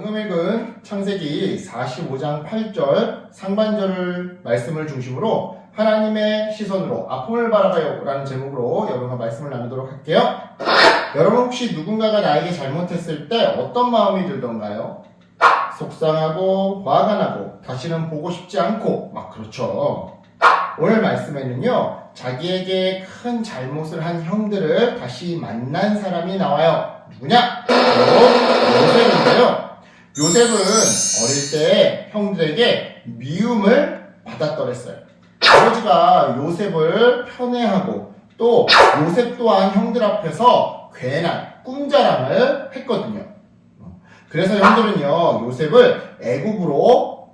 방금 읽은 창세기 45장 8절 상반절 말씀을 중심으로 하나님의 시선으로 아픔을 바라봐요 라는 제목으로 여러분과 말씀을 나누도록 할게요. 여러분 혹시 누군가가 나에게 잘못했을 때 어떤 마음이 들던가요? 속상하고 화가 나고 다시는 보고 싶지 않고 막 그렇죠. 오늘 말씀에는요, 자기에게 큰 잘못을 한 형들을 다시 만난 사람이 나와요. 누구냐? 바로 요셉인데요. 요셉은 어릴 때 형들에게 미움을 받았더랬어요. 아버지가 요셉을 편애하고 또 요셉 또한 형들 앞에서 괜한 꿈자랑을 했거든요. 그래서 형들은요, 요셉을 애굽으로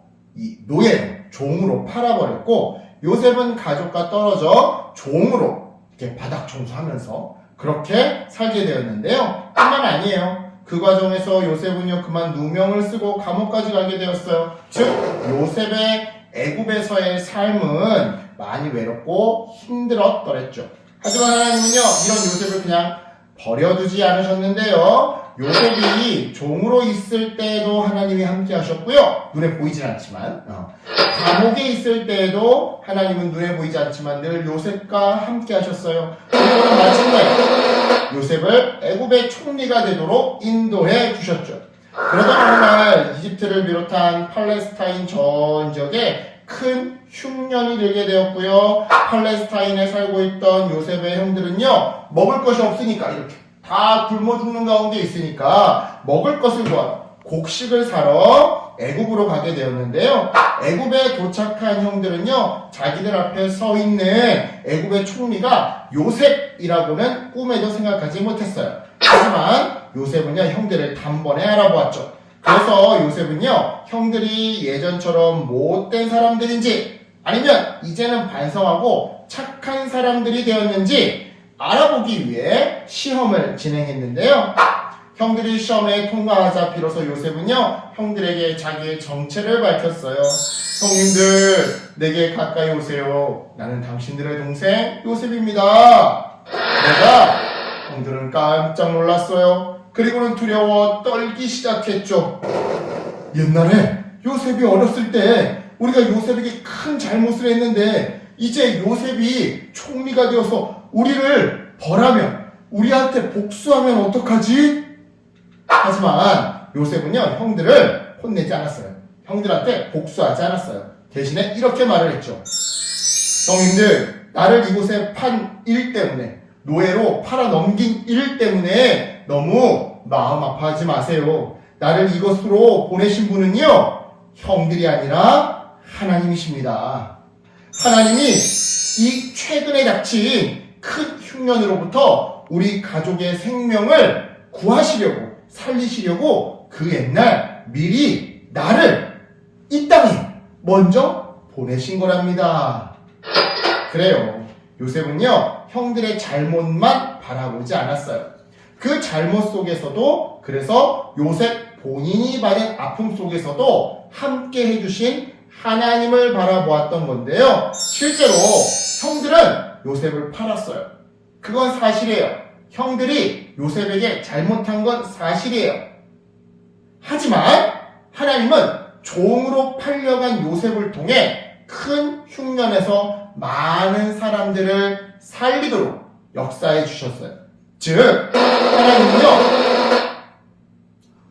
노예로, 종으로 팔아버렸고, 요셉은 가족과 떨어져 종으로 이렇게 바닥 청소하면서 그렇게 살게 되었는데요. 뿐만 아니에요. 그 과정에서 요셉은요, 그만 누명을 쓰고 감옥까지 가게 되었어요. 즉, 요셉의 애굽에서의 삶은 많이 외롭고 힘들었더랬죠. 하지만 하나님은요, 이런 요셉을 그냥 버려두지 않으셨는데요. 요셉이 종으로 있을 때에도 하나님이 함께 하셨고요. 눈에 보이진 않지만 감옥에 있을 때에도 하나님은 눈에 보이지 않지만 늘 요셉과 함께 하셨어요. 그리고 마침내 요셉을 애굽의 총리가 되도록 인도해 주셨죠. 그러던 어느 날 이집트를 비롯한 팔레스타인 전 지역에 큰 흉년이 들게 되었고요. 팔레스타인에 살고 있던 요셉의 형들은요, 먹을 것이 없으니까 이렇게 다 굶어 죽는 가운데 있으니까 먹을 것을 구하러 곡식을 사러 애굽으로 가게 되었는데요. 애굽에 도착한 형들은요, 자기들 앞에 서 있는 애굽의 총리가 요셉이라고는 꿈에도 생각하지 못했어요. 하지만 요셉은요, 형들을 단번에 알아보았죠. 그래서 요셉은요, 형들이 예전처럼 못된 사람들인지 아니면 이제는 반성하고 착한 사람들이 되었는지 알아보기 위해 시험을 진행했는데요. 형들이 시험에 통과하자 비로소 요셉은요, 형들에게 자기의 정체를 밝혔어요. 형님들, 내게 가까이 오세요. 나는 당신들의 동생 요셉입니다. 형들은 깜짝 놀랐어요. 그리고는 두려워 떨기 시작했죠. 옛날에 요셉이 어렸을 때 우리가 요셉에게 큰 잘못을 했는데 이제 요셉이 총리가 되어서 우리를 벌하면, 우리한테 복수하면 어떡하지? 하지만 요셉은요, 형들을 혼내지 않았어요. 형들한테 복수하지 않았어요. 대신에 이렇게 말을 했죠. 형님들, 나를 이곳에 판 일 때문에, 노예로 팔아 넘긴 일 때문에 너무 마음 아파하지 마세요. 나를 이곳으로 보내신 분은요, 형들이 아니라 하나님이십니다. 하나님이 이 최근에 닥친 큰 흉년으로부터 우리 가족의 생명을 구하시려고, 살리시려고 그 옛날 미리 나를 이 땅에 먼저 보내신 거랍니다. 그래요. 요셉은요, 형들의 잘못만 바라보지 않았어요. 그 잘못 속에서도, 그래서 요셉 본인이 받은 아픔 속에서도 함께 해주신 하나님을 바라보았던 건데요. 실제로 형들은 요셉을 팔았어요. 그건 사실이에요. 형들이 요셉에게 잘못한 건 사실이에요. 하지만 하나님은 종으로 팔려간 요셉을 통해 큰 흉년에서 많은 사람들을 살리도록 역사해 주셨어요. 즉, 하나님은요,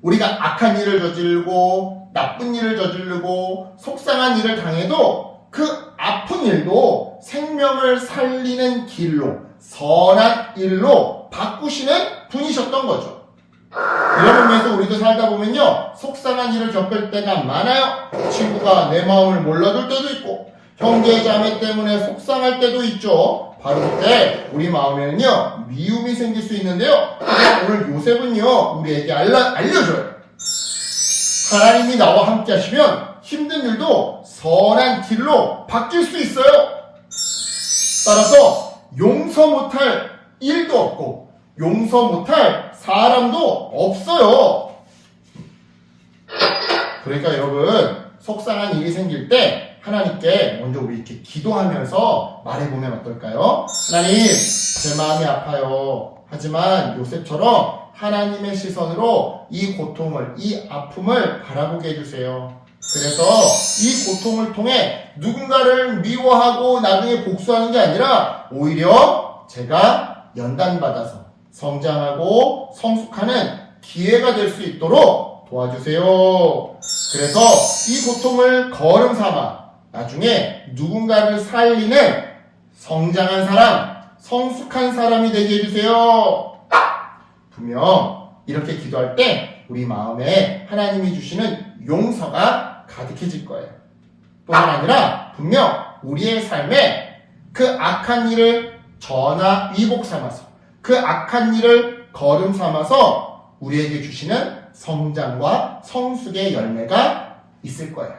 우리가 악한 일을 저지르고 나쁜 일을 저지르고 속상한 일을 당해도 그 아픈 일도 생명을 살리는 길로, 선한 일로 바꾸시는 분이셨던 거죠. 이런 의미에서 우리도 살다 보면요, 속상한 일을 겪을 때가 많아요. 친구가 내 마음을 몰라줄 때도 있고, 형제 자매 때문에 속상할 때도 있죠. 바로 그때 우리 마음에는요, 미움이 생길 수 있는데요. 오늘 요셉은요, 우리에게 알려줘요. 하나님이 나와 함께 하시면 힘든 일도 선한 길로 바뀔 수 있어요. 따라서 용서 못할 일도 없고 용서 못할 사람도 없어요. 그러니까 여러분, 속상한 일이 생길 때 하나님께 먼저 우리 이렇게 기도하면서 말해보면 어떨까요? 하나님, 제 마음이 아파요. 하지만 요셉처럼 하나님의 시선으로 이 고통을, 이 아픔을 바라보게 해주세요. 그래서 이 고통을 통해 누군가를 미워하고 나중에 복수하는 게 아니라 오히려 제가 연단받아서 성장하고 성숙하는 기회가 될 수 있도록 도와주세요. 그래서 이 고통을 걸음 삼아 나중에 누군가를 살리는 성장한 사람, 성숙한 사람이 되게 해주세요. 분명 이렇게 기도할 때 우리 마음에 하나님이 주시는 용서가 가득해질 거예요. 뿐만 아니라 분명 우리의 삶에 그 악한 일을 전화위복 삼아서 그 악한 일을 걸음 삼아서 우리에게 주시는 성장과 성숙의 열매가 있을 거예요.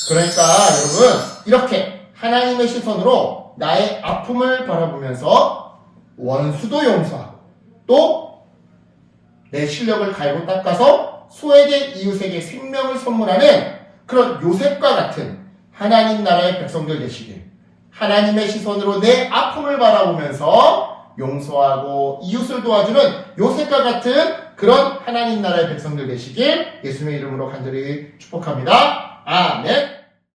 그러니까 여러분 이렇게 하나님의 시선으로 나의 아픔을 바라보면서 원수도 용서하고 또 내 실력을 갈고 닦아서 소에게 이웃에게 생명을 선물하는 그런 요셉과 같은 하나님 나라의 백성들 되시길, 하나님의 시선으로 내 아픔을 바라보면서 용서하고 이웃을 도와주는 요셉과 같은 그런 하나님 나라의 백성들 되시길 예수님의 이름으로 간절히 축복합니다. 아멘.